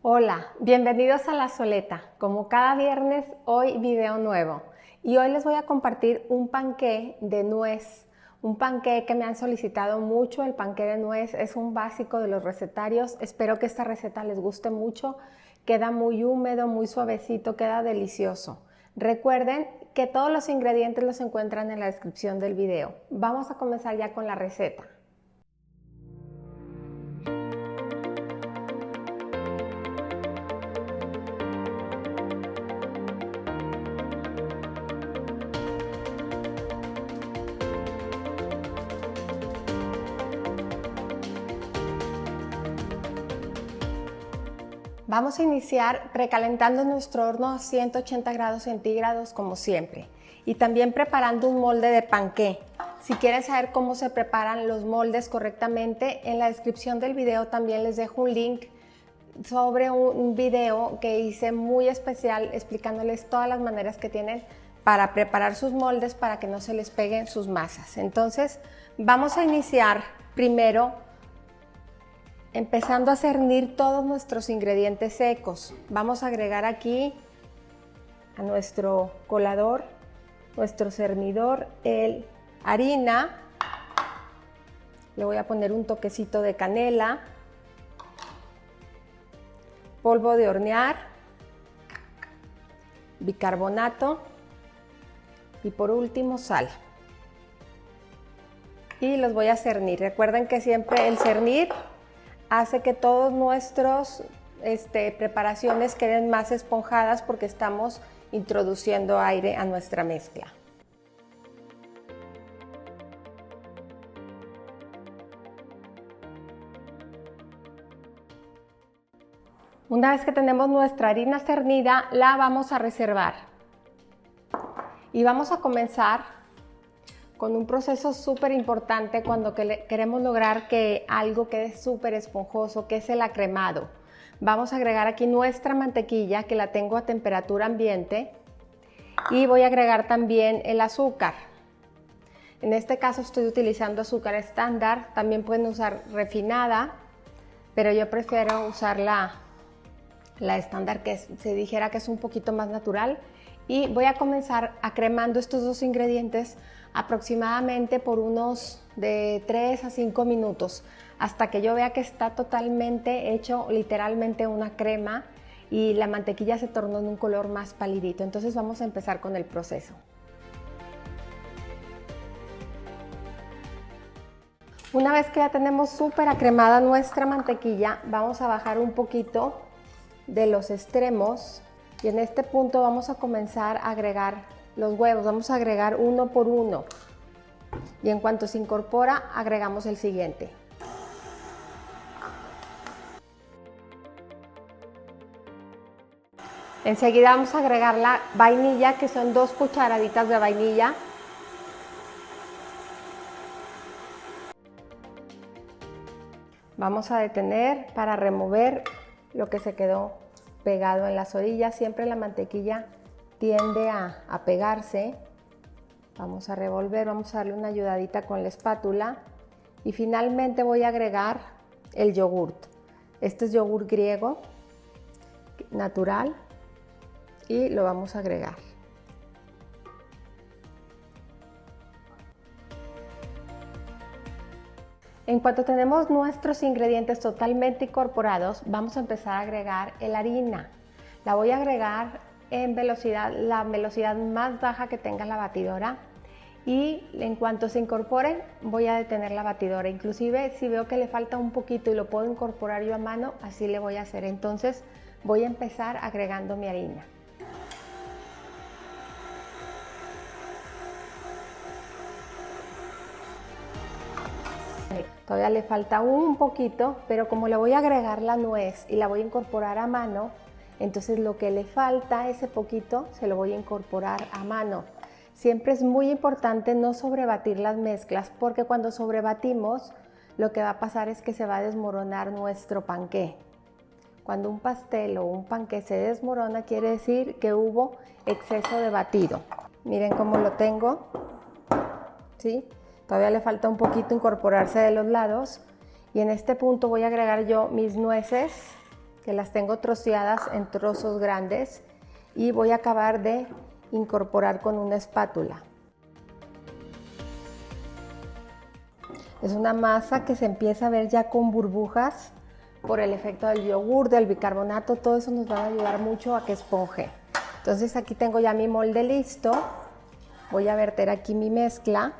Hola, bienvenidos a La Soleta. Como cada viernes, hoy video nuevo. Y hoy les voy a compartir un panqué de nuez. Un panqué que me han solicitado mucho. El panqué de nuez es un básico de los recetarios. Espero que esta receta les guste mucho. Queda muy húmedo, muy suavecito, queda delicioso. Recuerden que todos los ingredientes los encuentran en la descripción del video. Vamos a comenzar ya con la receta. Vamos a iniciar precalentando nuestro horno a 180 grados centígrados como siempre y también preparando un molde de panqué. Si quieren saber cómo se preparan los moldes correctamente, en la descripción del video también les dejo un link sobre un video que hice muy especial explicándoles todas las maneras que tienen para preparar sus moldes para que no se les peguen sus masas. Entonces vamos a iniciar primero empezando a cernir todos nuestros ingredientes secos. Vamos a agregar aquí a nuestro colador, nuestro cernidor, harina. Le voy a poner un toquecito de canela, polvo de hornear, bicarbonato y por último sal. Y los voy a cernir. Recuerden que siempre el cernir hace que todas nuestras preparaciones queden más esponjadas porque estamos introduciendo aire a nuestra mezcla. Una vez que tenemos nuestra harina cernida, la vamos a reservar. Y vamos a comenzar con un proceso súper importante cuando queremos lograr que algo quede súper esponjoso, que es el acremado. Vamos a agregar aquí nuestra mantequilla, que la tengo a temperatura ambiente, y voy a agregar también el azúcar. En este caso estoy utilizando azúcar estándar, también pueden usar refinada, pero yo prefiero usar la estándar, que se dijera que es un poquito más natural. Y voy a comenzar acremando estos dos ingredientes aproximadamente por unos de 3 a 5 minutos hasta que yo vea que está totalmente hecho literalmente una crema y la mantequilla se tornó en un color más palidito. Entonces vamos a empezar con el proceso. Una vez que ya tenemos súper acremada nuestra mantequilla, vamos a bajar un poquito de los extremos. Y en este punto vamos a comenzar a agregar los huevos, vamos a agregar uno por uno. Y en cuanto se incorpora, agregamos el siguiente. Enseguida vamos a agregar la vainilla, que son 2 cucharaditas de vainilla. Vamos a detener para remover lo que se quedó pegado en las orillas. Siempre la mantequilla tiende a pegarse. Vamos a revolver, vamos a darle una ayudadita con la espátula y finalmente voy a agregar el yogurt. Este es yogur griego natural y lo vamos a agregar. En cuanto tenemos nuestros ingredientes totalmente incorporados, vamos a empezar a agregar la harina. La voy a agregar en la velocidad más baja que tenga la batidora, y en cuanto se incorpore voy a detener la batidora. Inclusive si veo que le falta un poquito y lo puedo incorporar yo a mano, así le voy a hacer. Entonces voy a empezar agregando mi harina. Todavía le falta un poquito, pero como le voy a agregar la nuez y la voy a incorporar a mano, entonces lo que le falta, ese poquito, se lo voy a incorporar a mano. Siempre es muy importante no sobrebatir las mezclas, porque cuando sobrebatimos, lo que va a pasar es que se va a desmoronar nuestro panqué. Cuando un pastel o un panqué se desmorona, quiere decir que hubo exceso de batido. Miren cómo lo tengo, ¿sí? Todavía le falta un poquito incorporarse de los lados y en este punto voy a agregar yo mis nueces que las tengo troceadas en trozos grandes y voy a acabar de incorporar con una espátula. Es una masa que se empieza a ver ya con burbujas por el efecto del yogur, del bicarbonato, todo eso nos va a ayudar mucho a que esponje. Entonces aquí tengo ya mi molde listo, voy a verter aquí mi mezcla.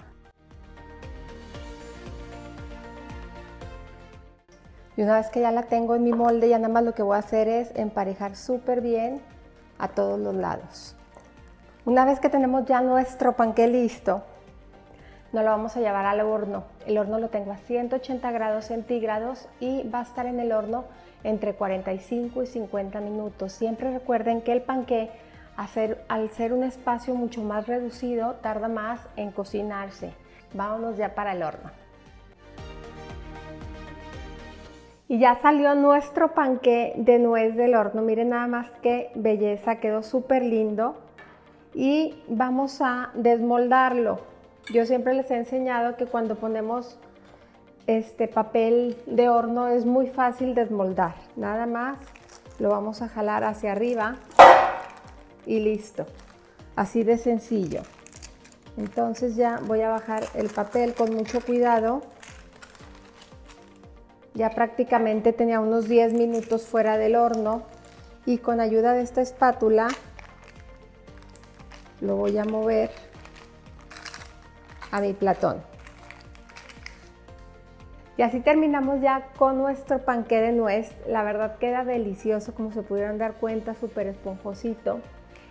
Y una vez que ya la tengo en mi molde, ya nada más lo que voy a hacer es emparejar súper bien a todos los lados. Una vez que tenemos ya nuestro panqué listo, nos lo vamos a llevar al horno. El horno lo tengo a 180 grados centígrados y va a estar en el horno entre 45 y 50 minutos. Siempre recuerden que el panqué, al ser un espacio mucho más reducido, tarda más en cocinarse. Vámonos ya para el horno. Y ya salió nuestro panqué de nuez del horno. Miren nada más qué belleza, quedó súper lindo. Y vamos a desmoldarlo. Yo siempre les he enseñado que cuando ponemos este papel de horno es muy fácil desmoldar. Nada más lo vamos a jalar hacia arriba y listo. Así de sencillo. Entonces ya voy a bajar el papel con mucho cuidado. Ya prácticamente tenía unos 10 minutos fuera del horno y con ayuda de esta espátula lo voy a mover a mi platón. Y así terminamos ya con nuestro panqué de nuez. La verdad queda delicioso, como se pudieron dar cuenta, súper esponjosito.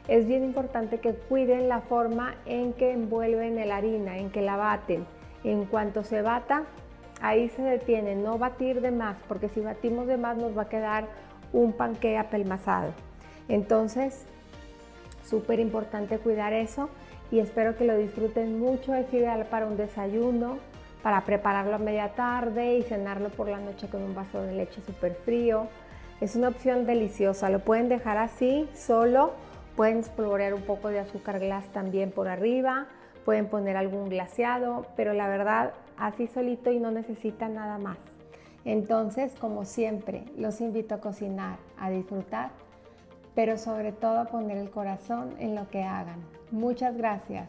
Es bien importante que cuiden la forma en que envuelven la harina, en que la baten. En cuanto se bata, ahí se detiene, no batir de más, porque si batimos de más nos va a quedar un panqué apelmazado. Entonces, súper importante cuidar eso y espero que lo disfruten mucho. Es ideal para un desayuno, para prepararlo a media tarde y cenarlo por la noche con un vaso de leche súper frío. Es una opción deliciosa, lo pueden dejar así, solo, pueden espolvorear un poco de azúcar glass también por arriba, pueden poner algún glaseado, pero la verdad así solito y no necesita nada más. Entonces, como siempre, los invito a cocinar, a disfrutar, pero sobre todo a poner el corazón en lo que hagan. Muchas gracias.